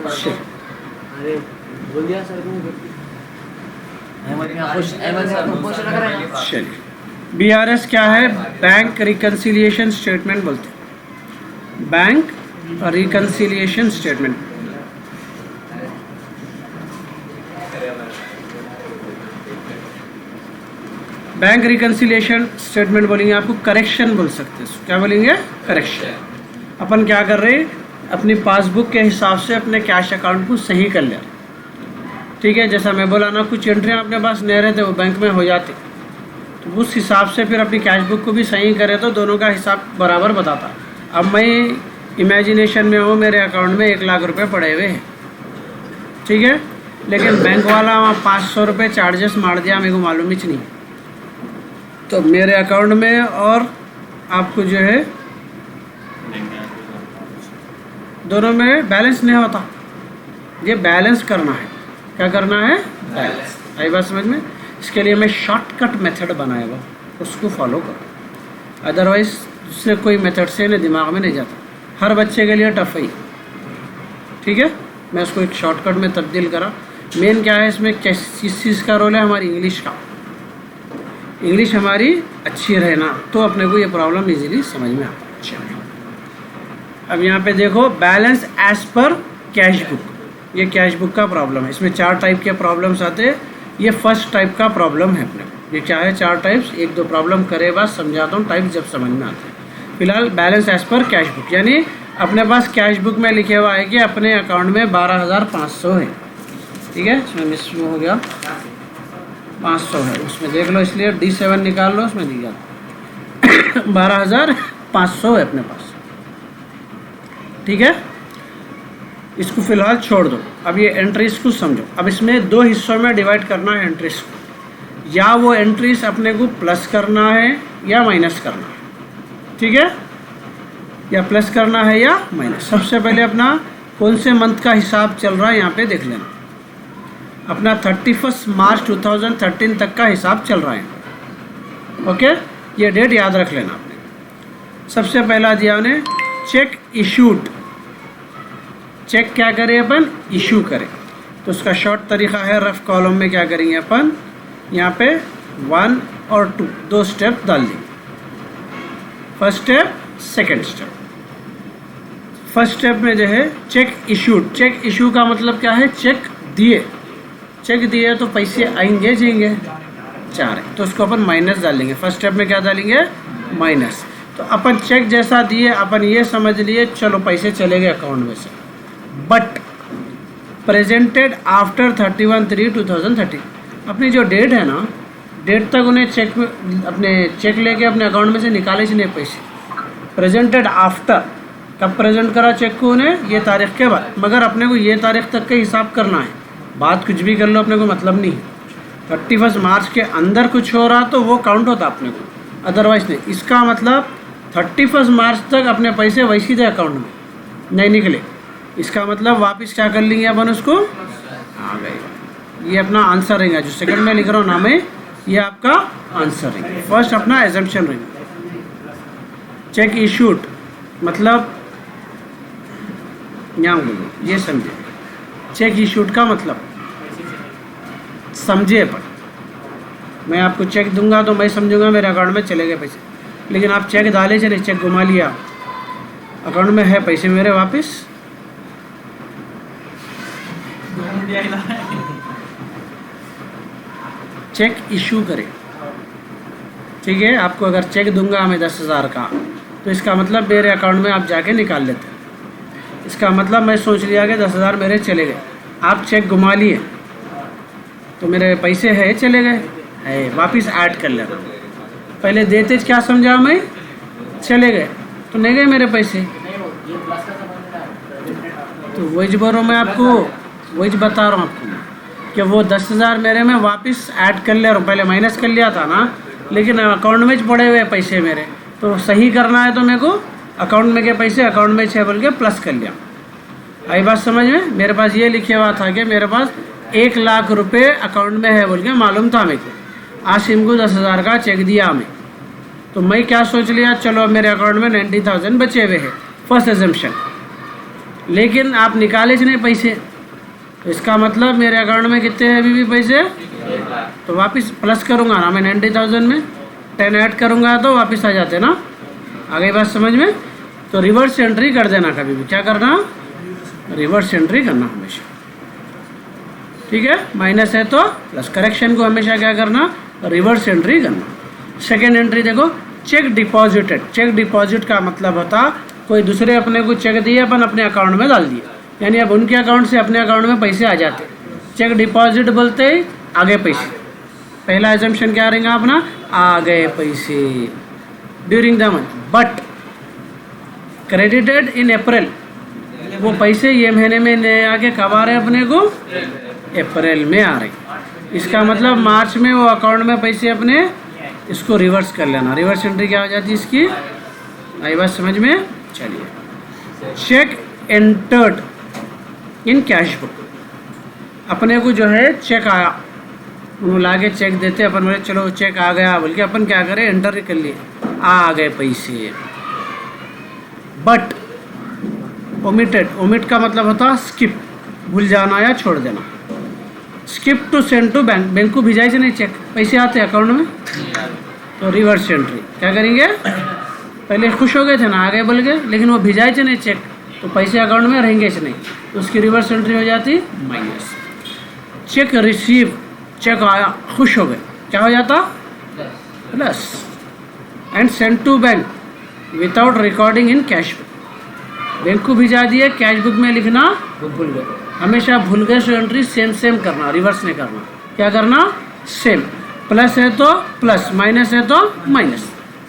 अरे बोल दिया सर को चलिए, BRS क्या है? बैंक रिकन्सिलिएशन स्टेटमेंट बोलते हैं। Bank reconciliation statement. Bank reconciliation statement बोलेंगे आपको करेक्शन बोल सकते हैं। क्या बोलेंगे? करेक्शन। अपन क्या कर रहे हैं? अपनी पासबुक के हिसाब से अपने कैश अकाउंट को सही कर लिया। ठीक है, जैसा मैं बोला ना, कुछ एंट्रियाँ अपने पास नहीं रहते वो बैंक में हो जाती, तो उस हिसाब से फिर अपनी कैश बुक को भी सही करे तो दोनों का हिसाब बराबर बताता। अब मैं इमेजिनेशन में हूँ, मेरे अकाउंट में 1 लाख रुपए पड़े हुए हैं, ठीक है, लेकिन बैंक वाला वहाँ 500 रुपये चार्जेस मार दिया, मेरे को मालूम ही नहीं। तो मेरे अकाउंट में और आपको जो है दोनों में बैलेंस नहीं होता। ये बैलेंस करना है। क्या करना है? बैलेंस। आई बात समझ में? इसके लिए मैं शॉर्टकट मेथड बनाया हुआ, उसको फॉलो करो, अदरवाइज दूसरे कोई मेथड से ना दिमाग में नहीं जाता। हर बच्चे के लिए टफ है, ठीक है। मैं उसको एक शॉर्टकट में तब्दील करा। मेन क्या है इसमें, किस चीज़ का रोल है? हमारी इंग्लिश का। इंग्लिश हमारी अच्छी रहना तो अपने को ये प्रॉब्लम इजीली समझ में आता है। अब यहाँ पे देखो, balance as per cash book, ये कैश बुक का प्रॉब्लम है। इसमें 4 टाइप के प्रॉब्लम्स आते हैं। ये फर्स्ट टाइप का प्रॉब्लम है अपने। ये क्या है? 4 टाइप्स, 1-2 प्रॉब्लम करे बाद समझाता हूँ टाइप जब समझ में आते हैं। फिलहाल balance as per cash book, यानी अपने पास कैश बुक में लिखे हुआ है कि अपने अकाउंट में 12,500 है, ठीक है। इसमें मिस हो गया, 500 है, उसमें देख लो, इसलिए D7 निकाल लो, उसमें दिया 12,500 है अपने पास, ठीक है। इसको फिलहाल छोड़ दो। अब ये एंट्रीज को समझो। अब इसमें 2 हिस्सों में डिवाइड करना है एंट्रीज को। या वो एंट्रीज अपने को प्लस करना है या माइनस करना है, ठीक है, या प्लस करना है या माइनस। सबसे पहले अपना कौन से मंथ का हिसाब चल रहा है यहाँ पे देख लेना। अपना 31 मार्च 2013 तक का हिसाब चल रहा है, ओके। ये डेट याद रख लेना आपने। सबसे पहला दिया उन्हें चेक इशूड। चेक क्या करें अपन? इशू करें। तो उसका शॉर्ट तरीका है, रफ कॉलम में क्या करेंगे अपन, यहाँ पे 1 और 2 2 स्टेप डाल देंगे। First step, second step. First step में जो है चेक इशूड। चेक इशू का मतलब क्या है? चेक दिए। चेक दिए तो पैसे आएंगे जाएंगे, 4 है, तो उसको अपन माइनस डालेंगे। फर्स्ट स्टेप में क्या डालेंगे? माइनस। तो अपन चेक जैसा दिए, अपन ये समझ लिए चलो पैसे चले गए अकाउंट में से, बट प्रेजेंटेड आफ्टर 31/3/2013। अपनी जो डेट है ना, डेट तक उन्हें चेक में, अपने चेक लेके अपने अकाउंट में से निकाले से नहीं पैसे। प्रेजेंटेड आफ्टर, कब प्रेजेंट करा चेक को उन्हें? ये तारीख के बाद। मगर अपने को ये तारीख तक का हिसाब करना है। बात कुछ भी कर लो, अपने को मतलब नहीं। 31 मार्च के अंदर कुछ हो रहा तो वो काउंट होता अपने को, अदरवाइज नहीं। इसका मतलब 31 मार्च तक अपने पैसे वैसे थे अकाउंट में, नहीं निकले। इसका मतलब वापस क्या कर लेंगे अपन उसको? आ गए। ये अपना आंसर रहेगा, जो सेकंड में लिख रहा हूँ ना मैं, ये आपका आंसर रहेगा। फर्स्ट अपना एजम्पशन रहेगा। चेक इशूड मतलब यहाँ बोलो, ये समझे। चेक इशूड का मतलब समझे अपन। मैं आपको चेक दूंगा तो मैं समझूंगा मेरे अकाउंट में चले गए पैसे, लेकिन आप चेक डाले चले, चेक घुमा लिया, अकाउंट में है पैसे मेरे वापस। चेक इशू करें, ठीक है। आपको अगर चेक दूंगा मैं 10,000 का, तो इसका मतलब मेरे अकाउंट में आप जाके निकाल लेते। इसका मतलब मैं सोच लिया कि 10,000 मेरे चले गए। आप चेक घुमा लिए तो मेरे पैसे है चले गए, है वापस ऐड कर लेना। पहले देते क्या समझा मैं? चले गए तो नहीं गए मेरे पैसे। तो वही बोल रहा हूँ मैं आपको, वही बता रहा हूँ आपको कि वो 10,000 मेरे में वापस ऐड कर ले रहा हूँ। पहले माइनस कर लिया था ना, लेकिन अकाउंट में पड़े हुए पैसे मेरे, तो सही करना है तो मेरे को अकाउंट में के पैसे अकाउंट में 6 बोल के प्लस कर लिया। आई बात समझ में? मेरे पास ये लिखे हुआ था कि मेरे पास 1 लाख रुपए अकाउंट में है बोल के मालूम था मेरे को। आसिम को 10,000 का चेक दिया हमें, तो मैं क्या सोच लिया, चलो मेरे अकाउंट में 90,000 बचे हुए हैं। First assumption. लेकिन आप निकाले नहीं पैसे, तो इसका मतलब मेरे अकाउंट में कितने हैं अभी भी पैसे, तो वापस प्लस करूँगा ना मैं 90,000 में 10 ऐड करूँगा तो वापस आ जाते ना। आ गई बात समझ में? तो रिवर्स एंट्री कर देना कभी भी, क्या करना, रिवर्स एंट्री करना हमेशा, ठीक है। माइनस है तो प्लस, करेक्शन को हमेशा क्या करना, रिवर्स एंट्री करना। सेकेंड एंट्री देखो, चेक डिपॉजिटेड। चेक डिपॉजिट का मतलब होता कोई दूसरे अपने को चेक दिए, अपन अपने अकाउंट में डाल दिए, यानी अब उनके अकाउंट से अपने अकाउंट में पैसे आ जाते। चेक डिपॉजिट बोलते ही आगे पैसे, पहला एजम्पशन क्या रहेगा अपना, आ गए पैसे during the month, but credited in April, वो पैसे ये महीने में नए आके कब आ रहे अपने को, अप्रैल में आ रहे। इसका मतलब मार्च में वो अकाउंट में पैसे अपने, इसको रिवर्स कर लेना। रिवर्स एंट्री क्या हो जाती है इसकी, आई बात समझ में? चलिए, cheque entered in cash book, अपने को जो है चेक आया, उन्होंने ला के चेक देते, अपन बोले चलो चेक आ गया, बल्कि अपन क्या करें, एंटर कर लिए, आ गए पैसे। बट ओमिटेड, ओमिट का मतलब होता स्किप, भूल जाना या छोड़ देना। Skip to send to bank, bank को भिजाई से नहीं चेक, पैसे आते अकाउंट में, तो रिवर्स एंट्री क्या करेंगे, पहले खुश हो गए थे ना, आगे बोल गए, लेकिन वो भिजाई से नहीं चेक, तो पैसे अकाउंट में रहेंगे से नहीं, तो उसकी रिवर्स एंट्री हो जाती माइनस। चेक रिसीव, चेक आया, खुश हो गए, क्या हो जाता, plus. And send to bank without recording in cash book, bank को भिजा दिए, कैश बुक में लिखना भूल गए। हमेशा भूल गए सो एंट्री सेम सेम करना, रिवर्स नहीं करना। क्या करना, सेम, प्लस है तो प्लस, माइनस है तो माइनस।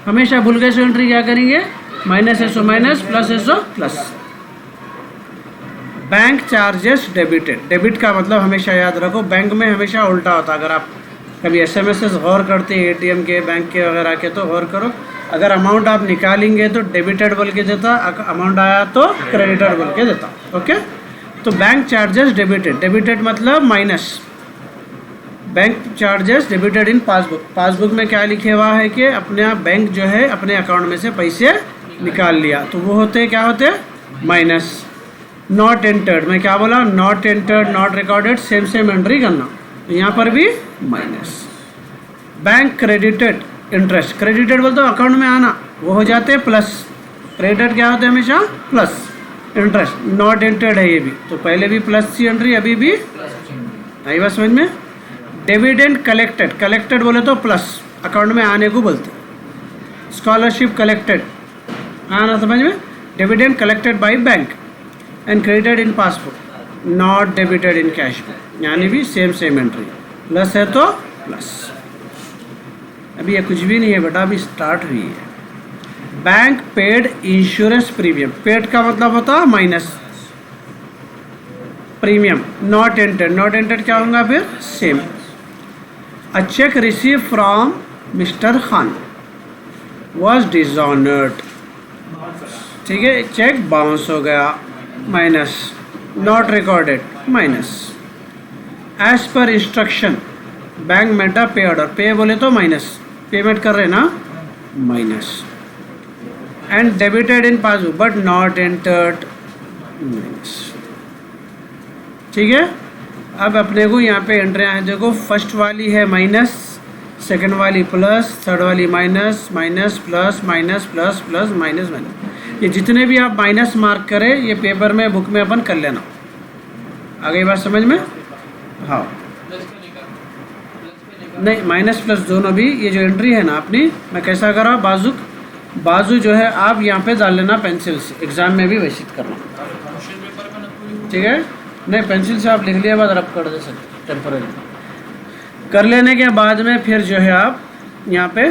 हमेशा भूल गए सो एंट्री क्या करेंगे, माइनस है सो माइनस, प्लस है so plus. Bank charges debited, debit का मतलब हमेशा याद रखो, बैंक में हमेशा उल्टा होता। अगर आप कभी एसएमएस गौर करते हैं एटीएम के, बैंक के वगैरह के, तो गौर करो, अगर अमाउंट आप निकालेंगे तो डेबिटेड बोल के देता, अमाउंट आया तो क्रेडिटेड बोल के देता, ओके। तो बैंक चार्जेस डेबिटेड, डेबिटेड मतलब minus, bank charges debited in passbook. Passbook में क्या लिखे हुआ है कि अपने बैंक जो है अपने अकाउंट में से पैसे निकाल लिया, तो वो होते क्या होते, माइनस। नॉट एंटर्ड, मैं क्या बोला, not entered, not recorded, same same entry करना, तो यहाँ पर भी minus. Bank credited interest, credited बोलते हो अकाउंट में आना, वो हो जाते प्लस। क्रेडिटेड क्या होते हैं हमेशा, प्लस। इंटरेस्ट नॉट एंटर्ड है ये भी, तो पहले भी प्लस सी एंट्री, अभी भी आई बात समझ में। डिविडेंड कलेक्टेड, कलेक्टेड बोले तो प्लस, अकाउंट में आने को बोलते। स्कॉलरशिप कलेक्टेड, आना समझ में। Dividend collected by bank and credited in passbook, not debited in cash book, यानी भी सेम सेम एंट्री, प्लस है तो प्लस। अभी ये कुछ भी नहीं है बेटा, अभी स्टार्ट हुई है। Bank paid insurance premium, paid का मतलब होता है minus, premium. Not entered, not entered क्या होगा फिर, same. A cheque receive from mister Khan was dishonoured, ठीक है, चेक बाउंस हो गया, minus. Not recorded, minus. As per instruction bank met a pay order, पे बोले तो माइनस, पेमेंट कर रहे ना, minus. And debited in passbook but not entered, minus, ठीक है। अब अपने को यहाँ पे एंट्री है, देखो फर्स्ट वाली है माइनस, सेकंड वाली प्लस, थर्ड वाली minus, minus plus, minus plus plus, minus minus. ये जितने भी आप माइनस मार्क करें, ये पेपर में बुक में अपन कर लेना। आ गई बात समझ में? हाँ, नहीं माइनस प्लस दोनों भी, ये जो एंट्री है ना अपनी, मैं कैसा करा, बाजू जो है आप यहाँ पे डाल लेना पेंसिल से, एग्जाम में भी वैसे करना, ठीक है। नहीं पेंसिल से आप लिख लिया बाद रब कर दे सकते, टेम्पररी कर लेने के बाद में फिर जो है आप यहाँ पे,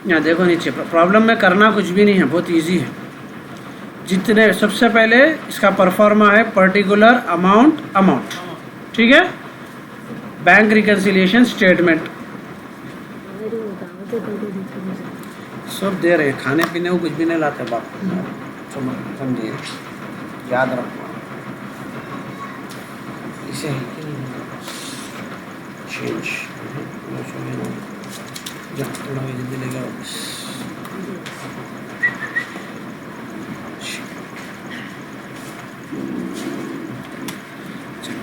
यहाँ देखो नीचे, प्रॉब्लम में करना कुछ भी नहीं है, बहुत इजी है। जितने, सबसे पहले इसका परफॉर्मा है पर्टिकुलर अमाउंट, ठीक है। बैंक रिकन्सिलिएशन स्टेटमेंट सब दे रहे हैं, खाने पीने को कुछ भी नहीं लाते बाप, समझिए, याद रखो इसे चेंज थोड़ा जल्दी लेगा वापस।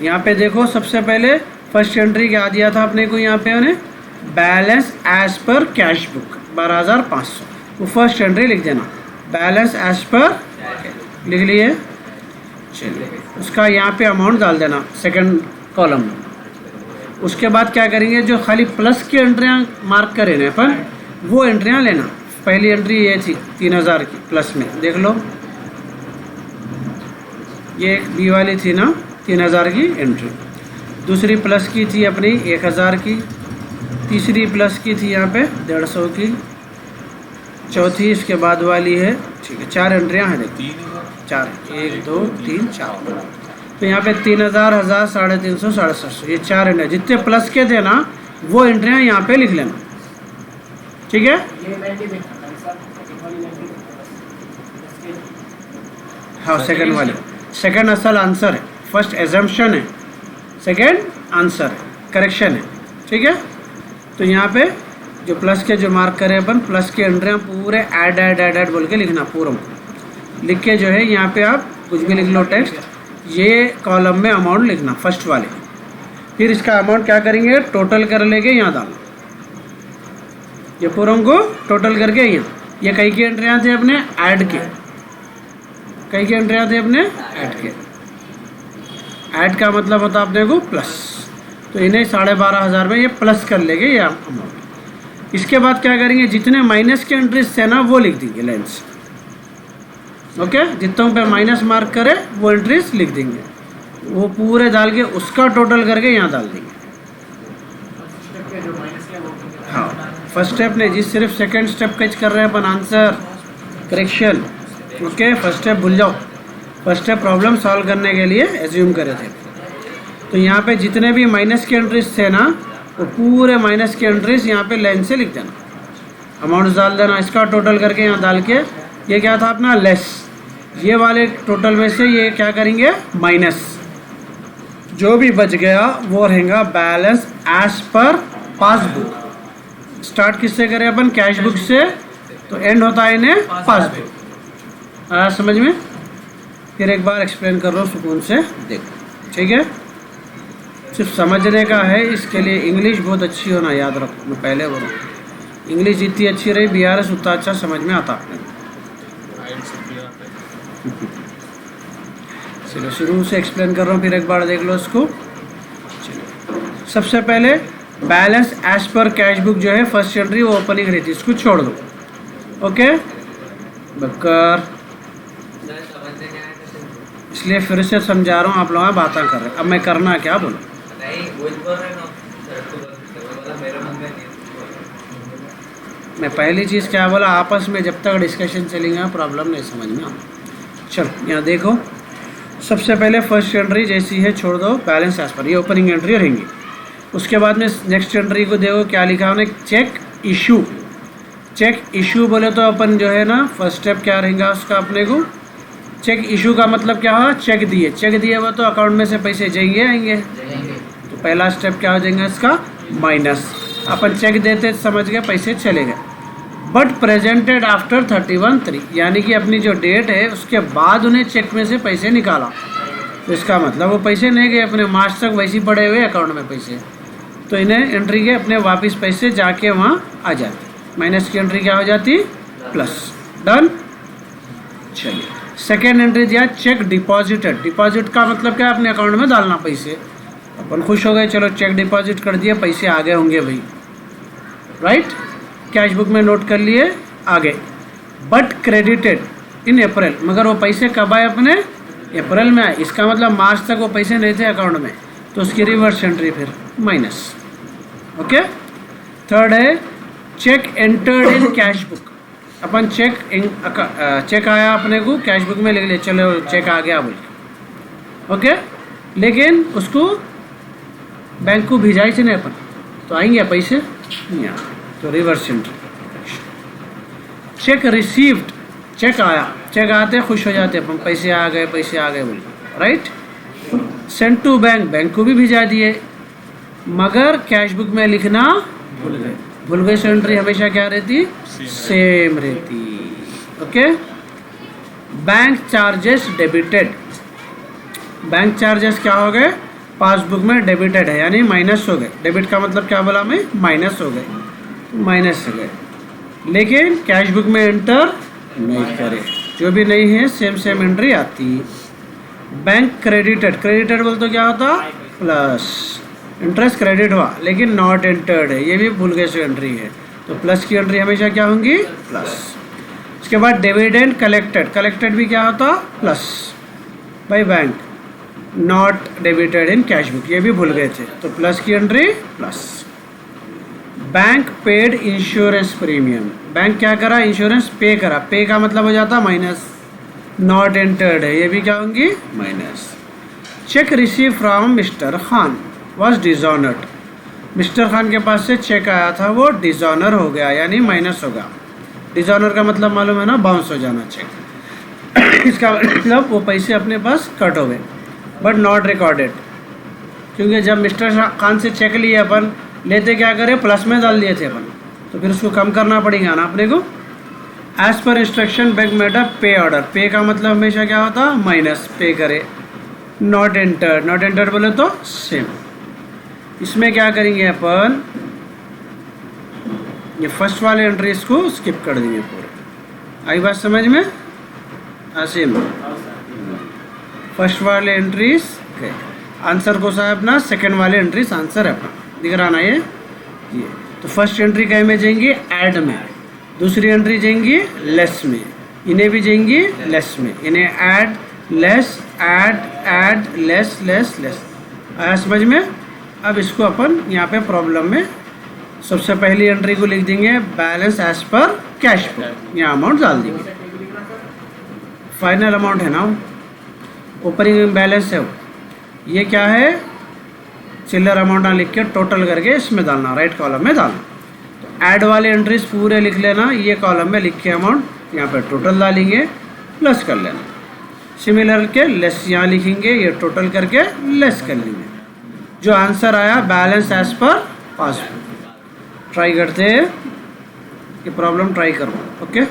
यहाँ पे देखो सबसे पहले फर्स्ट एंट्री क्या दिया था अपने को, यहाँ पे उन्हें balance as per cash book 12,500, वो फर्स्ट एंट्री लिख देना, बैलेंस एज पर लिख लिए। चलिए उसका यहाँ पे अमाउंट डाल देना सेकंड कॉलम में। उसके बाद क्या करेंगे, जो खाली प्लस की एंट्रियाँ मार्क करें ना अपन, वो एंट्रियाँ लेना। पहली एंट्री ये थी 3,000 की प्लस में, देख लो ये एक बी वाली थी ना 3,000 की एंट्री, दूसरी प्लस की थी अपनी 1,000 की, तीसरी प्लस की थी यहाँ पे 150 की, चौथी इसके बाद वाली है, ठीक है 4 एंट्रियाँ हैं देखिए, 4 1 2 3 4। तो यहाँ पे 3,000 1,000 350 750 ये 4 एंट्रियाँ, जितने प्लस के थे ना वो एंट्रियाँ यहाँ पे लिख लेना, ठीक है। हाँ सेकंड वाली, सेकंड असल आंसर है, फर्स्ट एजम्पशन है, सेकंड आंसर है, करेक्शन है, ठीक है। तो यहाँ पे जो प्लस के जो मार्क करें अपन, प्लस के एंट्रियाँ पूरे ऐड ऐड ऐड ऐड बोल के लिखना, पूरा लिख के जो है यहाँ पे आप कुछ भी लिख लो टेक्स्ट, ये कॉलम में अमाउंट लिखना फर्स्ट वाले, फिर इसका अमाउंट क्या करेंगे टोटल कर लेके यहाँ डालना, ये पूरों को टोटल करके यहाँ, ये कई की एंट्रियाँ थे अपने ऐड के, कई की एंट्रियाँ थे अपने ऐड के, ऐड का मतलब होता अपने को प्लस, तो इन्हें 12,500 में ये प्लस कर लेंगे ये अमाउंट। इसके बाद क्या करेंगे, जितने माइनस के एंट्रीज थे ना वो लिख देंगे लाइन से, ओके, जितनों पे माइनस मार्क करे वो एंट्रीज लिख देंगे, वो पूरे डाल के उसका टोटल करके यहाँ डाल देंगे। हाँ फर्स्ट स्टेप नहीं जी, सिर्फ सेकंड स्टेप कैच कर रहे हैं अपन, answer correction, okay. First step भूल जाओ, फर्स्ट स्टेप प्रॉब्लम सॉल्व करने के लिए एज्यूम करे थे। तो यहाँ पे जितने भी माइनस के एंट्रीज थे ना वो पूरे माइनस के एंट्रीज यहाँ पे लाइन से लिख देना, अमाउंट डाल देना, इसका टोटल करके यहाँ डाल के, ये क्या था अपना लेस, ये वाले टोटल में से ये क्या करेंगे माइनस, जो भी बच गया वो रहेगा balance as per passbook. Start किससे करें अपन, कैश बुक से, तो एंड होता है इन्हें पासबुक। आया समझ में? फिर एक बार एक्सप्लेन कर रहा हूँ सुकून से देखो, ठीक है। सिर्फ समझने का है, इसके लिए इंग्लिश बहुत अच्छी होना याद रखो, मैं पहले बोल रहा हूँ इंग्लिश जितनी अच्छी रही BRS उतना अच्छा समझ में आता आपने। चलो शुरू से एक्सप्लेन कर रहा हूँ, फिर एक बार देख लो इसको। चलो सबसे पहले balance as per cash book जो है फर्स्ट एंट्री वो ओपनिंग रहती है, इसको छोड़ दो, ओके बकर। इसलिए फिर से समझा रहा हूँ, आप लोग बातें कर रहे हैं, अब मैं करना क्या बोलो। मैं पहली चीज़ क्या बोला, आपस में जब तक डिस्कशन चलेगा प्रॉब्लम नहीं समझ में आता। चलो यहाँ देखो, सबसे पहले फर्स्ट एंट्री जैसी है छोड़ दो, बैलेंस एज पर, ये ओपनिंग एंट्री रहेंगी। उसके बाद में नेक्स्ट एंट्री को देखो क्या लिखा हमने, चेक इशू। चेक इशू बोले तो अपन जो है ना फर्स्ट स्टेप क्या रहेगा उसका, अपने को चेक इशू का मतलब क्या हुआ, चेक दिए, चेक दिए वो तो अकाउंट में से पैसे जाएंगे आएंगे, तो पहला स्टेप क्या हो जाएगा इसका माइनस। अपन चेक देते समझ गए पैसे चले गए, बट प्रेजेंटेड आफ्टर 31/3, यानी कि अपनी जो डेट है उसके बाद उन्हें चेक में से पैसे निकाला, तो इसका मतलब वो पैसे नहीं गए अपने, मार्च तक वैसे ही पड़े हुए अकाउंट में पैसे, तो इन्हें एंट्री के अपने वापस पैसे जाके वहाँ आ जाते, माइनस की एंट्री क्या हो जाती प्लस। डन। चलिए सेकेंड एंट्री दिया चेक डिपॉजिटेड। डिपॉजिट का मतलब क्या, अपने अकाउंट में डालना पैसे, अपन खुश हो गए, चलो चेक डिपॉजिट कर दिए, पैसे आ गए होंगे भाई, राइट, कैश बुक में नोट कर लिए आ गए। बट क्रेडिटेड इन अप्रैल, मगर वो पैसे कब आए अपने अप्रैल में आए, इसका मतलब मार्च तक वो पैसे नहीं थे अकाउंट में, तो उसकी रिवर्स एंट्री फिर माइनस, ओके। थर्ड है cheque entered in cash book. अपन चेक आया अपने को कैश बुक में लिख लिया, चलो चेक आ गया बोल के, ओके, लेकिन उसको बैंक को भिजाई से नहीं अपन, तो आएंगे पैसे नहीं आए, तो reverse entry. Cheque received, cheque आया, चेक आते खुश हो जाते अपन, पैसे आ गए पैसे आ गए बोल, right. Send to bank, bank को भी भिजा दिए, मगर कैश बुक में लिखना भूल गए, भूल गए से एंट्री हमेशा क्या रहती, सेम रहती, okay. Bank charges debited, bank charges क्या हो गए पासबुक में डेबिटेड है यानी माइनस हो गए। डेबिट का मतलब क्या बोला मैं, माइनस हो गए, माइनस हो गए। लेकिन कैश बुक में एंटर नहीं करे, जो भी नहीं है सेम एंट्री आती। बैंक क्रेडिटेड, क्रेडिटेड बोल तो क्या होता, प्लस। इंटरेस्ट क्रेडिट हुआ लेकिन नॉट एंटर्ड है, ये भी भूल गए सो एंट्री है, तो प्लस की एंट्री हमेशा क्या होंगी, प्लस। उसके बाद डिविडेंड कलेक्टेड, कलेक्टेड भी क्या होता, plus by bank, not debited in cash book, ये भी भूल गए थे, तो प्लस की entry plus. Bank paid insurance premium, bank क्या करा, इंश्योरेंस पे करा, पे का मतलब हो जाता माइनस, नॉट एंटर्ड है, ये भी क्या होंगी, minus. Check receive from mister Khan was dishonoured, mister Khan के पास से चेक आया था, वो डिजॉनर हो गया यानी माइनस होगा। डिजॉनर का मतलब मालूम है ना, बाउंस हो जाना चेक। इसका मतलब वो पैसे अपने पास कट हो गए, बट नॉट रिकॉर्डेड, क्योंकि जब मिस्टर खान से चेक लिए अपन, लेते क्या करें, प्लस में डाल दिए थे अपन, तो फिर उसको कम करना पड़ेगा ना अपने को। As per instruction bank made a pay order, पे का मतलब हमेशा क्या होता, माइनस, पे करे। नॉट एंटर्ड, नॉट एंटर्ड बोले तो सेम। इसमें क्या करेंगे अपन, ये फर्स्ट वाले एंट्रीज को स्किप कर देंगे पूरे। आई बात समझ में, आसिम? फर्स्ट वाले एंट्रीज आंसर को सा अपना, सेकंड वाले एंट्रीज आंसर है अपना, दिख रहा ना ये। तो फर्स्ट एंट्री कहीं में जाएंगी, ऐड में, दूसरी एंट्री जाएंगी लेस में, इन्हें भी जाएंगी लेस में, इन्हें add less, add less less less. आया समझ में? अब इसको अपन यहाँ पे प्रॉब्लम में सबसे पहली एंट्री को लिख देंगे balance as per cash book, यहाँ अमाउंट डाल देंगे, फाइनल अमाउंट है ना, ओपनिंग बैलेंस है वो, ये क्या है, चिल्लर अमाउंट ना लिख के टोटल करके इसमें डालना, राइट कॉलम में डालना। तो ऐड वाले एंट्रीज पूरे लिख लेना, ये कॉलम में लिख के अमाउंट यहाँ पे टोटल डालेंगे, प्लस कर लेना। सिमिलर के लेस यहाँ लिखेंगे, ये टोटल करके लेस कर लेंगे, जो आंसर आया balance as per passbook. Try करते हैं, ये प्रॉब्लम ट्राई करो, ओके।